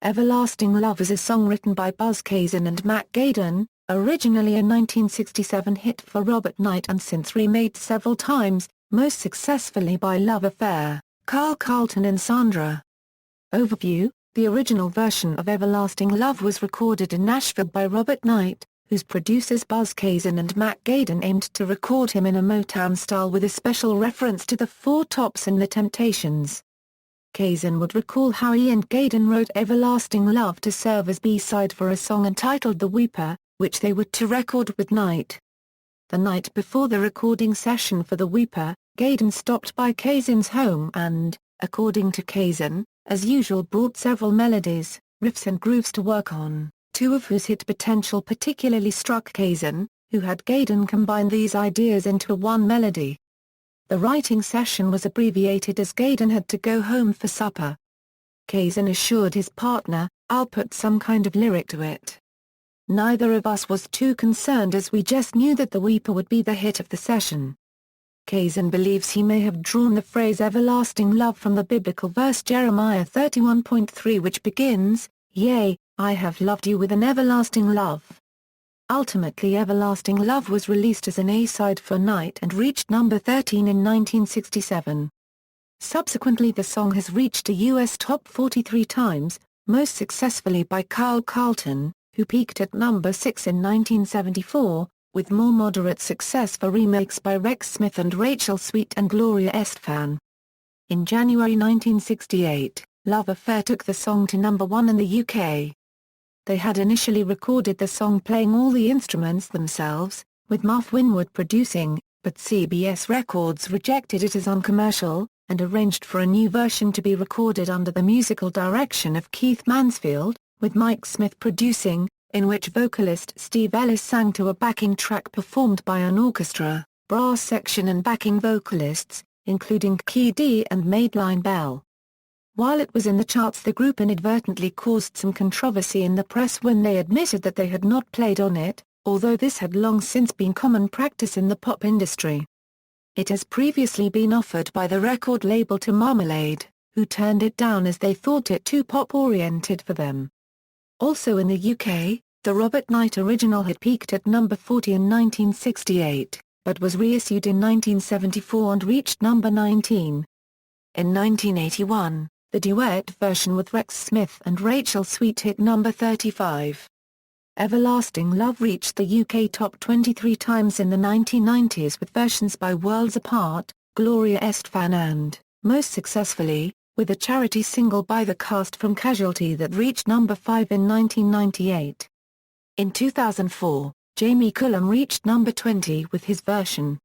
Everlasting Love is a song written by Buzz Cason and Mac Gayden, originally a 1967 hit for Robert Knight and since remade several times, most successfully by Love Affair, Carlton and Sandra. Overview: the original version of Everlasting Love was recorded in Nashville by Robert Knight, whose producers Buzz Cason and Mac Gayden aimed to record him in a Motown style with a special reference to the Four Tops and the Temptations. Cason would recall how he and Gayden wrote Everlasting Love to serve as B-side for a song entitled The Weeper, which they were to record with Knight. The night before the recording session for The Weeper, Gayden stopped by Cason's home and, according to Cason, as usual brought several melodies, riffs and grooves to work on, two of whose hit potential particularly struck Cason, who had Gayden combine these ideas into one melody. The writing session was abbreviated as Gayden had to go home for supper. Cason assured his partner, "I'll put some kind of lyric to it." Neither of us was too concerned as we just knew that The Weeper would be the hit of the session. Cason believes he may have drawn the phrase everlasting love from the biblical verse Jeremiah 31.3 which begins, "Yea, I have loved you with an everlasting love." Ultimately Everlasting Love was released as an A-side for Knight and reached number 13 in 1967. Subsequently the song has reached a US top 43 times, most successfully by Carlton, who peaked at number 6 in 1974, with more moderate success for remakes by Rex Smith and Rachel Sweet and Gloria Estefan. In January 1968, Love Affair took the song to number 1 in the UK. They had initially recorded the song playing all the instruments themselves, with Muff Winwood producing, but CBS Records rejected it as uncommercial, and arranged for a new version to be recorded under the musical direction of Keith Mansfield, with Mike Smith producing, in which vocalist Steve Ellis sang to a backing track performed by an orchestra, brass section and backing vocalists, including Key D and Madeline Bell. While it was in the charts, the group inadvertently caused some controversy in the press when they admitted that they had not played on it, although this had long since been common practice in the pop industry. It has previously been offered by the record label to Marmalade, who turned it down as they thought it too pop-oriented for them. Also in the UK, the Robert Knight original had peaked at number 40 in 1968, but was reissued in 1974 and reached number 19. In 1981, the duet version with Rex Smith and Rachel Sweet hit number 35. Everlasting Love reached the UK top 23 times in the 1990s with versions by Worlds Apart, Gloria Estefan and, most successfully, with a charity single by the cast from Casualty that reached number 5 in 1998. In 2004, Jamie Cullum reached number 20 with his version.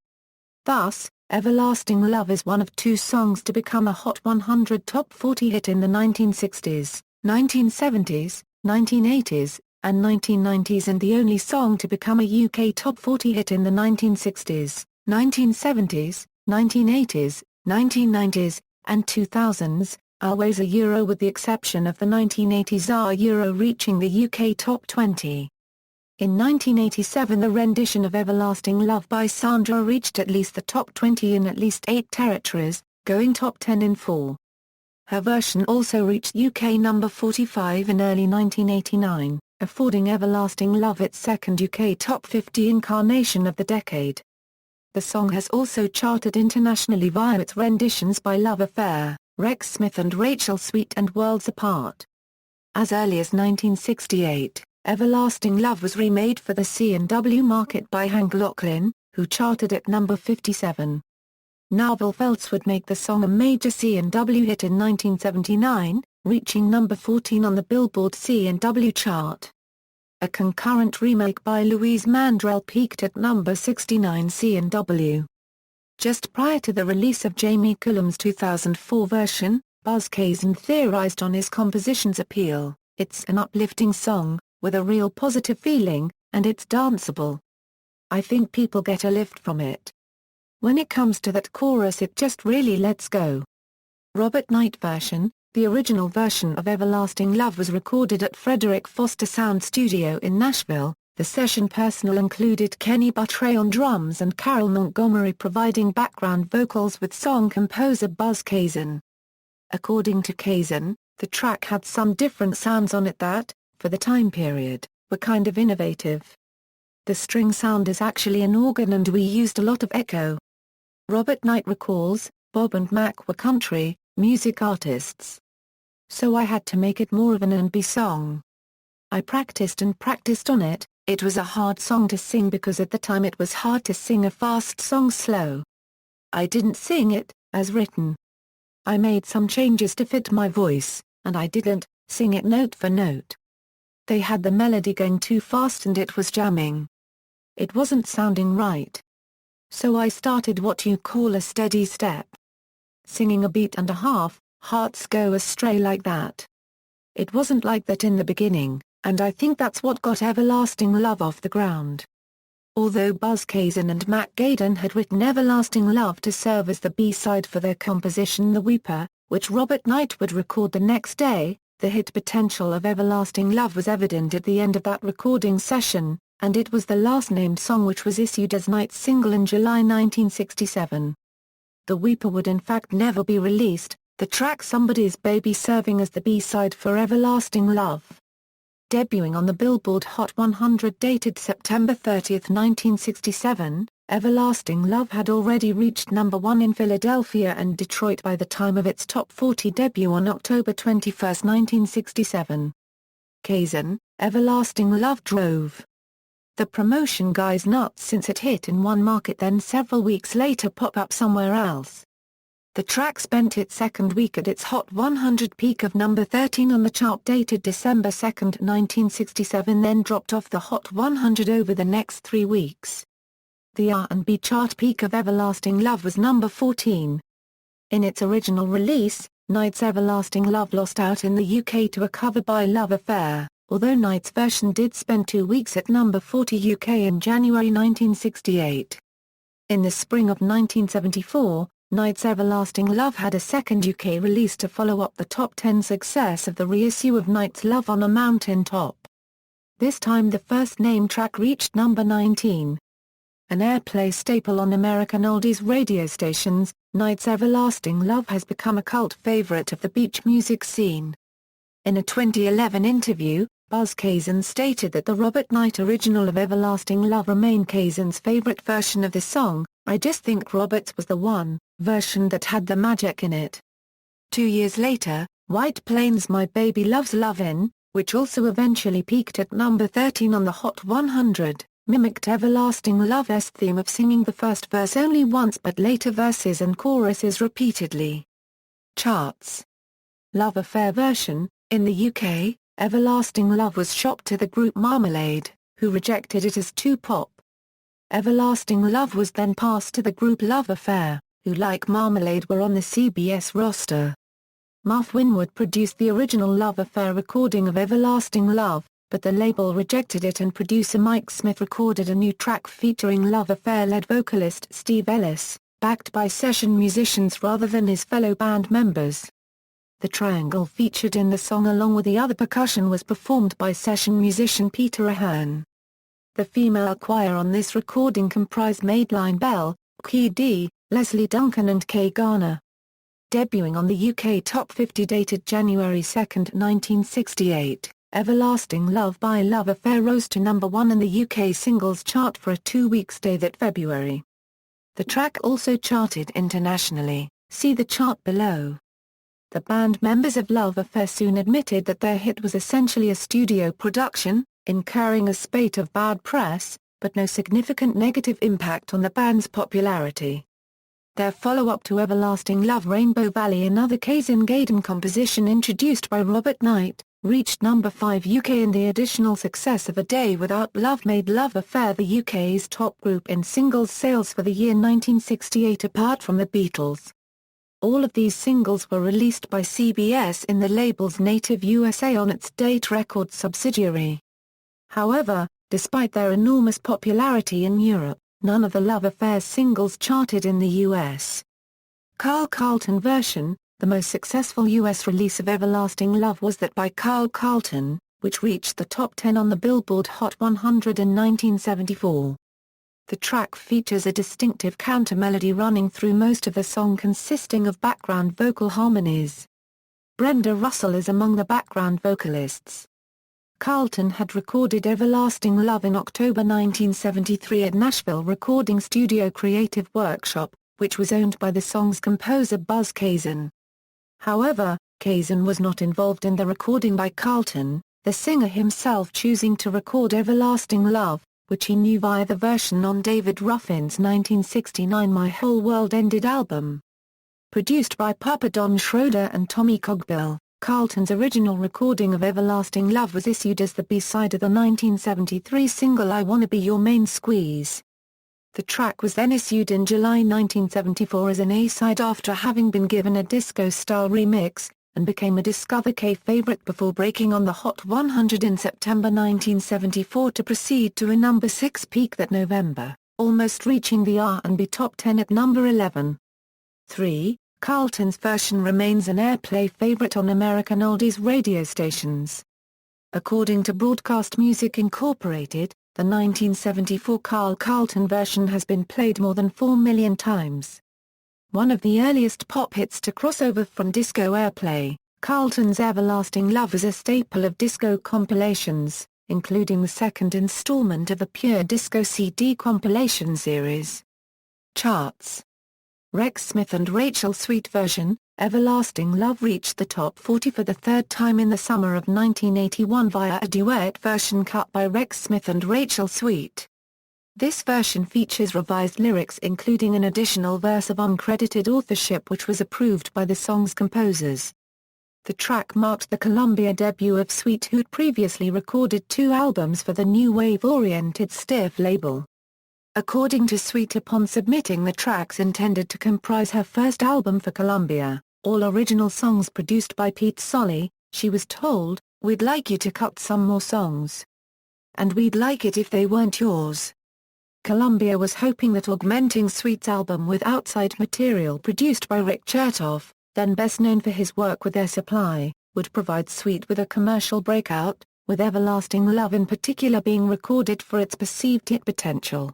Thus, Everlasting Love is one of two songs to become a Hot 100 Top 40 hit in the 1960s, 1970s, 1980s, and 1990s and the only song to become a UK Top 40 hit in the 1960s, 1970s, 1980s, 1990s, and 2000s, always a Euro with the exception of the 1980s Euro reaching the UK Top 20. In 1987 the rendition of Everlasting Love by Sandra reached at least the top 20 in at least 8 territories, going top 10 in 4. Her version also reached UK number 45 in early 1989, affording Everlasting Love its second UK top 50 incarnation of the decade. The song has also charted internationally via its renditions by Love Affair, Rex Smith and Rachel Sweet and Worlds Apart. As early as 1968, Everlasting Love was remade for the C&W market by Hank Locklin, who charted at number 57. Narvel Feltz would make the song a major C&W hit in 1979, reaching number 14 on the Billboard C&W chart. A concurrent remake by Louise Mandrell peaked at number 69 C&W. Just prior to the release of Jamie Cullum's 2004 version, Buzz Cason theorized on his composition's appeal: "It's an uplifting song, with a real positive feeling, and it's danceable. I think people get a lift from it. When it comes to that chorus it just really lets go." Robert Knight version: the original version of Everlasting Love was recorded at Frederick Foster Sound Studio in Nashville. The session personnel included Kenny Buttray on drums and Carol Montgomery providing background vocals with song composer Buzz Cason. According to Cason, The track had some different sounds on it that, for the time period, were kind of innovative. The string sound is actually an organ and we used a lot of echo. Robert Knight recalls, Bob and Mac were country music artists. So I had to make it more of an R&B song. I practiced and practiced on it. It was a hard song to sing because at the time it was hard to sing a fast song slow. I didn't sing it, as written. I made some changes to fit my voice, and I didn't sing it note for note. They had the melody going too fast and it was jamming. It wasn't sounding right. So I started what you call a steady step. Singing a beat and a half, hearts go astray like that. It wasn't like that in the beginning, and I think that's what got Everlasting Love off the ground. Although Buzz Cason and Mac Gayden had written Everlasting Love to serve as the B-side for their composition The Weeper, which Robert Knight would record the next day, the hit potential of Everlasting Love was evident at the end of that recording session, and it was the last named song which was issued as Knight's single in July 1967. The Weeper would in fact never be released, the track Somebody's Baby serving as the B-side for Everlasting Love. Debuting on the Billboard Hot 100 dated September 30, 1967, Everlasting Love had already reached number 1 in Philadelphia and Detroit by the time of its top 40 debut on October 21, 1967. Cason, Everlasting Love drove the promotion guys nuts since it hit in one market then several weeks later pop up somewhere else. The track spent its second week at its Hot 100 peak of number 13 on the chart dated December 2, 1967 then dropped off the Hot 100 over the next 3 weeks. The R&B chart peak of Everlasting Love was number 14. In its original release, Knight's Everlasting Love lost out in the UK to a cover by Love Affair, although Knight's version did spend 2 weeks at number 40 UK in January 1968. In the spring of 1974, Knight's Everlasting Love had a second UK release to follow up the top 10 success of the reissue of Knight's Love on a Mountain Top. This time the first name track reached number 19. An airplay staple on American oldies radio stations, Knight's Everlasting Love has become a cult favorite of the beach music scene. In a 2011 interview, Buzz Cason stated that the Robert Knight original of Everlasting Love remained Cason's favorite version of the song. I just think Robert's was the one version that had the magic in it. 2 years later, White Plains' My Baby Loves Lovin', which also eventually peaked at number 13 on the Hot 100, mimicked Everlasting Love's theme of singing the first verse only once but later verses and choruses repeatedly. Charts. Love Affair version. In the UK, Everlasting Love was shopped to the group Marmalade, who rejected it as too pop. Everlasting Love was then passed to the group Love Affair, who like Marmalade were on the CBS roster. Muff Winwood produced the original Love Affair recording of Everlasting Love, but the label rejected it and producer Mike Smith recorded a new track featuring Love Affair-led vocalist Steve Ellis, backed by session musicians rather than his fellow band members. The triangle featured in the song along with the other percussion was performed by session musician Peter Ahern. The female choir on this recording comprised Madeline Bell, Key D, Leslie Duncan and Kay Garner. Debuting on the UK Top 50 dated January 2, 1968, Everlasting Love by Love Affair rose to number 1 in the UK singles chart for a 2-week stay that February. The track also charted internationally, see the chart below. The band members of Love Affair soon admitted that their hit was essentially a studio production, incurring a spate of bad press, but no significant negative impact on the band's popularity. Their follow-up to Everlasting Love Rainbow Valley, another Cason Gayden composition introduced by Robert Knight, reached number 5 UK, and the additional success of A Day Without Love made Love Affair the UK's top group in singles sales for the year 1968 apart from the Beatles. All of these singles were released by CBS in the label's Native USA on its Date Records subsidiary. However, despite their enormous popularity in Europe, none of the Love Affair singles charted in the US. Carlton version. The most successful US release of Everlasting Love was that by Carlton, which reached the top 10 on the Billboard Hot 100 in 1974. The track features a distinctive counter-melody running through most of the song consisting of background vocal harmonies. Brenda Russell is among the background vocalists. Carlton had recorded Everlasting Love in October 1973 at Nashville recording studio Creative Workshop, which was owned by the song's composer Buzz Cason. However, Cason was not involved in the recording by Carlton, the singer himself choosing to record Everlasting Love, which he knew via the version on David Ruffin's 1969 My Whole World Ended album. Produced by Papa Don Schroeder and Tommy Cogbill, Carlton's original recording of Everlasting Love was issued as the B-side of the 1973 single I Wanna Be Your Main Squeeze. The track was then issued in July 1974 as an A-side after having been given a disco-style remix, and became a Discover K favorite before breaking on the Hot 100 in September 1974 to proceed to a number 6 peak that November, almost reaching the R&B top 10 at number 11. 3. Carlton's version remains an airplay favorite on American oldies radio stations. According to Broadcast Music Incorporated, the 1974 Carlton version has been played more than 4 million times. One of the earliest pop hits to cross over from disco airplay, Carlton's Everlasting Love is a staple of disco compilations, including the second installment of the Pure Disco CD compilation series. Charts. Rex Smith and Rachel Sweet version, Everlasting Love reached the top 40 for the third time in the summer of 1981 via a duet version cut by Rex Smith and Rachel Sweet. This version features revised lyrics including an additional verse of uncredited authorship which was approved by the song's composers. The track marked the Columbia debut of Sweet, who'd previously recorded 2 albums for the new wave-oriented Stiff label. According to Sweet, upon submitting the tracks intended to comprise her first album for Columbia, all original songs produced by Pete Solly, she was told, "We'd like you to cut some more songs. And we'd like it if they weren't yours." Columbia was hoping that augmenting Sweet's album with outside material produced by Rick Chertoff, then best known for his work with Air Supply, would provide Sweet with a commercial breakout, with Everlasting Love in particular being recorded for its perceived hit potential.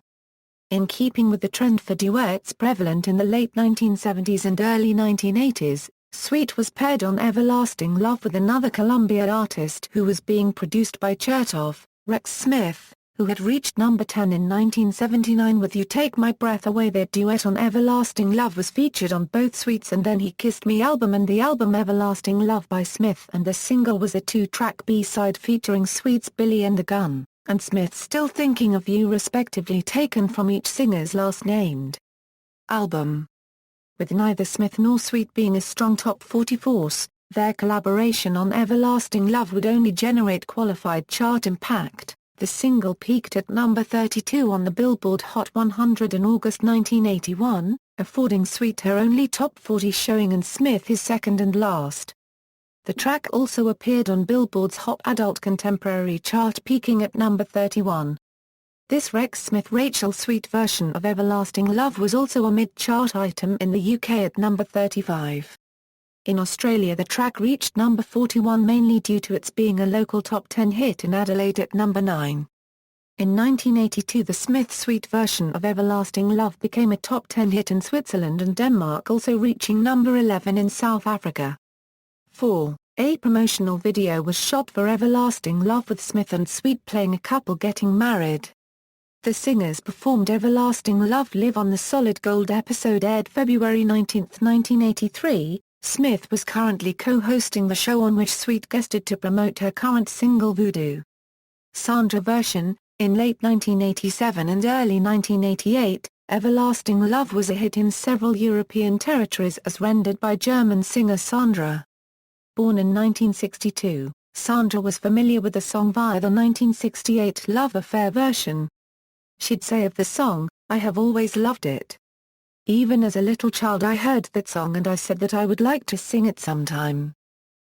In keeping with the trend for duets prevalent in the late 1970s and early 1980s, Sweet was paired on Everlasting Love with another Columbia artist who was being produced by Chertoff, Rex Smith, who had reached number 10 in 1979 with You Take My Breath Away. Their duet on Everlasting Love was featured on both Sweet's and Then He Kissed Me album and the album Everlasting Love by Smith, and the single was a 2-track B-side featuring Sweet's Billy and the Gun, and Smith's Still Thinking of You, respectively, taken from each singer's last named album. With neither Smith nor Sweet being a strong top 40 force, their collaboration on Everlasting Love would only generate qualified chart impact. The single peaked at number 32 on the Billboard Hot 100 in August 1981, affording Sweet her only top 40 showing and Smith his second and last. The track also appeared on Billboard's Hot Adult Contemporary chart, peaking at number 31. This Rex Smith-Rachel Sweet version of Everlasting Love was also a mid-chart item in the UK at number 35. In Australia the track reached number 41 mainly due to its being a local top 10 hit in Adelaide at number 9. In 1982 the Smith-Sweet version of Everlasting Love became a top 10 hit in Switzerland and Denmark, also reaching number 11 in South Africa. 4. A promotional video was shot for Everlasting Love with Smith and Sweet playing a couple getting married. The singers performed Everlasting Love live on the Solid Gold episode aired February 19, 1983. Smith was currently co-hosting the show on which Sweet guested to promote her current single Voodoo. Sandra version. In late 1987 and early 1988, Everlasting Love was a hit in several European territories as rendered by German singer Sandra. Born in 1962, Sandra was familiar with the song via the 1968 Love Affair version. She'd say of the song, "I have always loved it. Even as a little child I heard that song and I said that I would like to sing it sometime."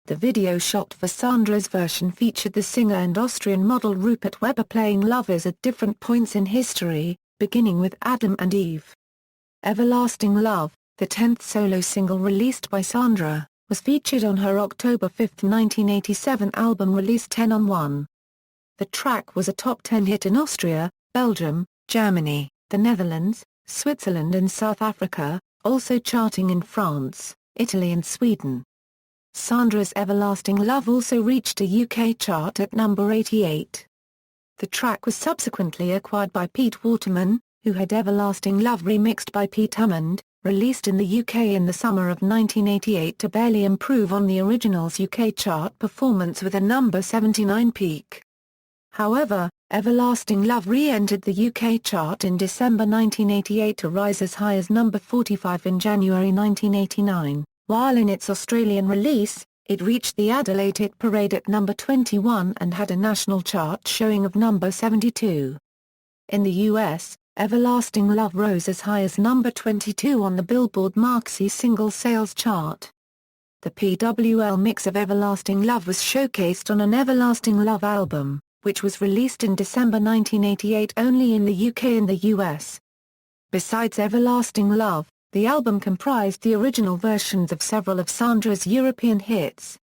The video shot for Sandra's version featured the singer and Austrian model Rupert Weber playing lovers at different points in history, beginning with Adam and Eve. Everlasting Love, the 10th solo single released by Sandra, was featured on her October 5, 1987 album released 10 on 1. The track was a top 10 hit in Austria, Belgium, Germany, the Netherlands, Switzerland and South Africa, also charting in France, Italy and Sweden. Sandra's Everlasting Love also reached a UK chart at number 88. The track was subsequently acquired by Pete Waterman, who had Everlasting Love remixed by Pete Hammond, released in the UK in the summer of 1988 to barely improve on the original's UK chart performance with a number 79 peak. However, Everlasting Love re-entered the UK chart in December 1988 to rise as high as number 45 in January 1989, while in its Australian release, it reached the Adelaide Hit Parade at number 21 and had a national chart showing of number 72. In the US, Everlasting Love rose as high as number 22 on the Billboard Maxi Single Sales chart. The PWL mix of Everlasting Love was showcased on an Everlasting Love album, which was released in December 1988 only in the UK and the US. Besides Everlasting Love, the album comprised the original versions of several of Sandra's European hits.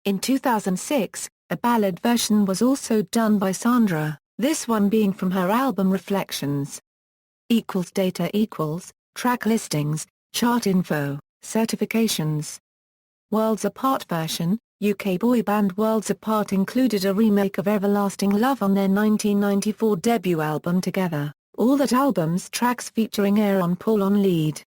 In 2006, a ballad version was also done by Sandra, this one being from her album Reflections. Data track listings, chart info, certifications. Worlds Apart version, UK boy band Worlds Apart included a remake of Everlasting Love on their 1994 debut album Together, all that album's tracks featuring Aaron Paul on lead.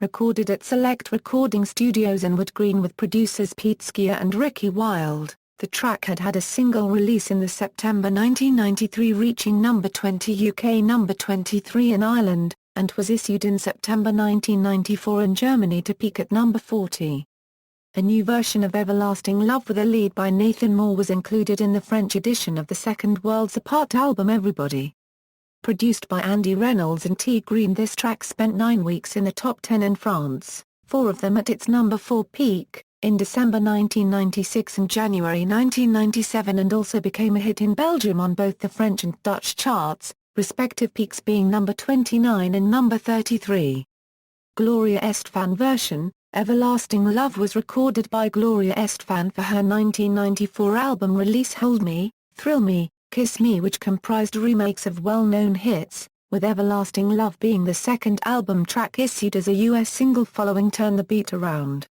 Recorded at Select Recording Studios in Wood Green with producers Pete Sciarra and Ricky Wilde, the track had a single release in the September 1993 reaching number 20 UK, number 23 in Ireland, and was issued in September 1994 in Germany to peak at number 40. A new version of Everlasting Love with a lead by Nathan Moore was included in the French edition of the second Worlds Apart album Everybody. Produced by Andy Reynolds and T. Green, this track spent 9 weeks in the top 10 in France, 4 of them at its number 4 peak, in December 1996 and January 1997, and also became a hit in Belgium on both the French and Dutch charts, respective peaks being number 29 and number 33. Gloria Estefan version, Everlasting Love was recorded by Gloria Estefan for her 1994 album release Hold Me, Thrill Me, Kiss Me, which comprised remakes of well-known hits, with Everlasting Love being the second album track issued as a US single following Turn the Beat Around.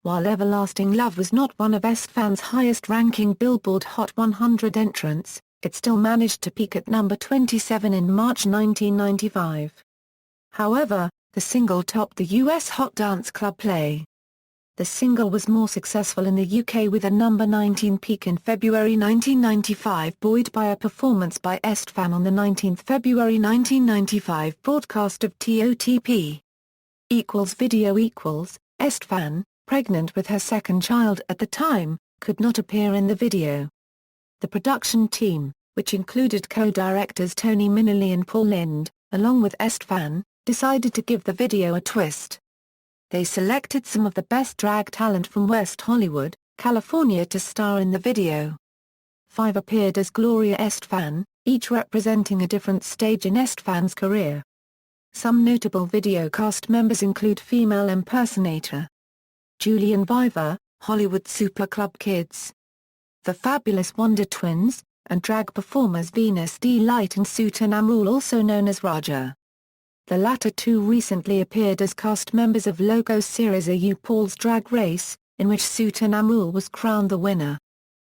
While Everlasting Love was not one of Estefan's highest-ranking Billboard Hot 100 entrants, it still managed to peak at number 27 in March 1995. However, the single topped the US Hot Dance Club Play. The single was more successful in the UK with a number 19 peak in February 1995, buoyed by a performance by Estefan on the 19th February 1995 broadcast of TOTP. Video Estefan, pregnant with her second child at the time, could not appear in the video. The production team, which included co-directors Tony Minnelli and Paul Lind, along with Estefan, decided to give the video a twist. They selected some of the best drag talent from West Hollywood, California to star in the video. 5 appeared as Gloria Estefan, each representing a different stage in Estefan's career. Some notable video cast members include female impersonator Julian Viver, Hollywood Super Club Kids, The Fabulous Wonder Twins, and drag performers Venus D. Light and Suta Namrul, also known as Raja. The latter two recently appeared as cast members of Logo's series A RuPaul's Drag Race, in which Suta Namrul was crowned the winner.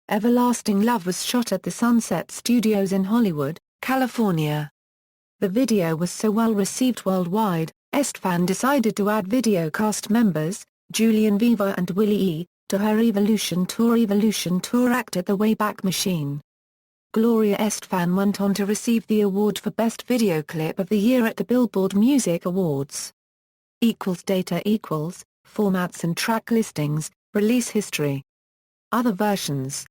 Everlasting Love was shot at the Sunset Studios in Hollywood, California. The video was so well received worldwide, Estefan decided to add video cast members, Julian Viver and Willie E., to her Evolution Tour act at the Wayback Machine. Gloria Estefan went on to receive the award for Best Video Clip of the Year at the Billboard Music Awards. Data formats and track listings, release history. Other versions.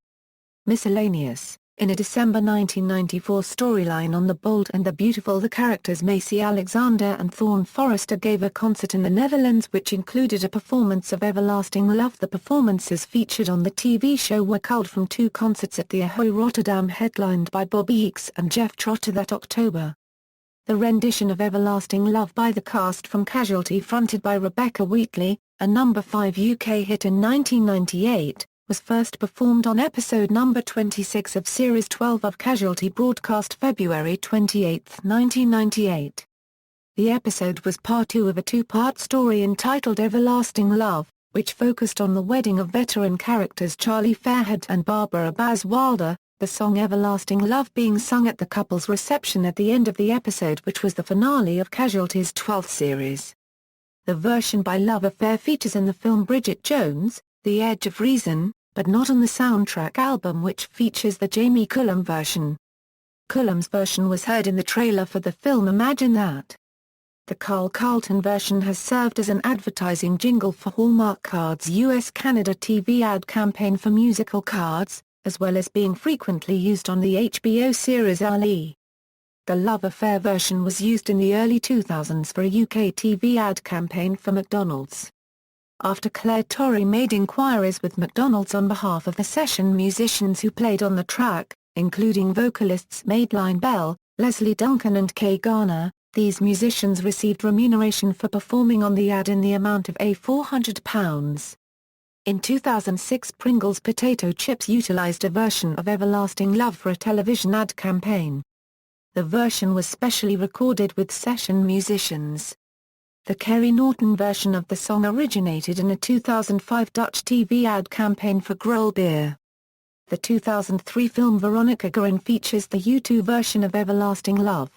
Miscellaneous. In a December 1994 storyline on The Bold and the Beautiful, the characters Macy Alexander and Thorne Forrester gave a concert in the Netherlands which included a performance of Everlasting Love. The performances featured on the TV show were culled from 2 concerts at the Ahoy Rotterdam headlined by Bobby Eakes and Jeff Trotter that October. The rendition of Everlasting Love by the cast from Casualty, fronted by Rebecca Wheatley, a number 5 UK hit in 1998, was first performed on episode number 26 of Series 12 of Casualty, broadcast February 28, 1998. The episode was part 2 of a 2-part story entitled Everlasting Love, which focused on the wedding of veteran characters Charlie Fairhead and Barbara Baz Wilder, the song Everlasting Love being sung at the couple's reception at the end of the episode, which was the finale of Casualty's 12th series. The version by Love Affair features in the film Bridget Jones, The Edge of Reason, but not on the soundtrack album, which features the Jamie Cullum version. Cullum's version was heard in the trailer for the film Imagine That. The Carlton version has served as an advertising jingle for Hallmark Cards' US-Canada TV ad campaign for musical cards, as well as being frequently used on the HBO series Ali. The Love Affair version was used in the early 2000s for a UK TV ad campaign for McDonald's. After Claire Torrey made inquiries with McDonald's on behalf of the session musicians who played on the track, including vocalists Madeline Bell, Leslie Duncan and Kay Garner, these musicians received remuneration for performing on the ad in the amount of £400. In 2006, Pringles potato chips utilized a version of Everlasting Love for a television ad campaign. The version was specially recorded with session musicians. The Kerry Norton version of the song originated in a 2005 Dutch TV ad campaign for Groll beer. The 2003 film Veronica Guerin features the U2 version of Everlasting Love.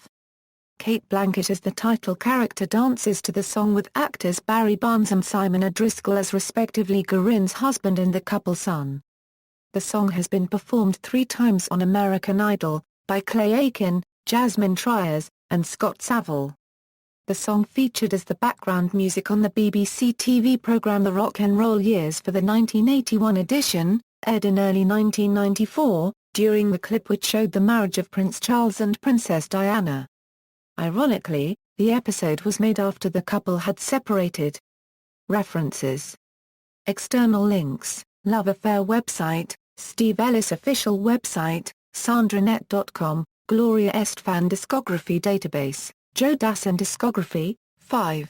Kate Blanchett as the title character dances to the song with actors Barry Barnes and Simon O'Driscoll as respectively Guerin's husband and the couple's son. The song has been performed 3 times on American Idol, by Clay Aiken, Jasmine Trias, and Scott Saville. The song featured as the background music on the BBC TV programme The Rock and Roll Years for the 1981 edition, aired in early 1994, during the clip which showed the marriage of Prince Charles and Princess Diana. Ironically, the episode was made after the couple had separated. References. External links: Love Affair website, Steve Ellis official website, sandranet.com, Gloria Estefan discography database, Joe Dassin discography, 5.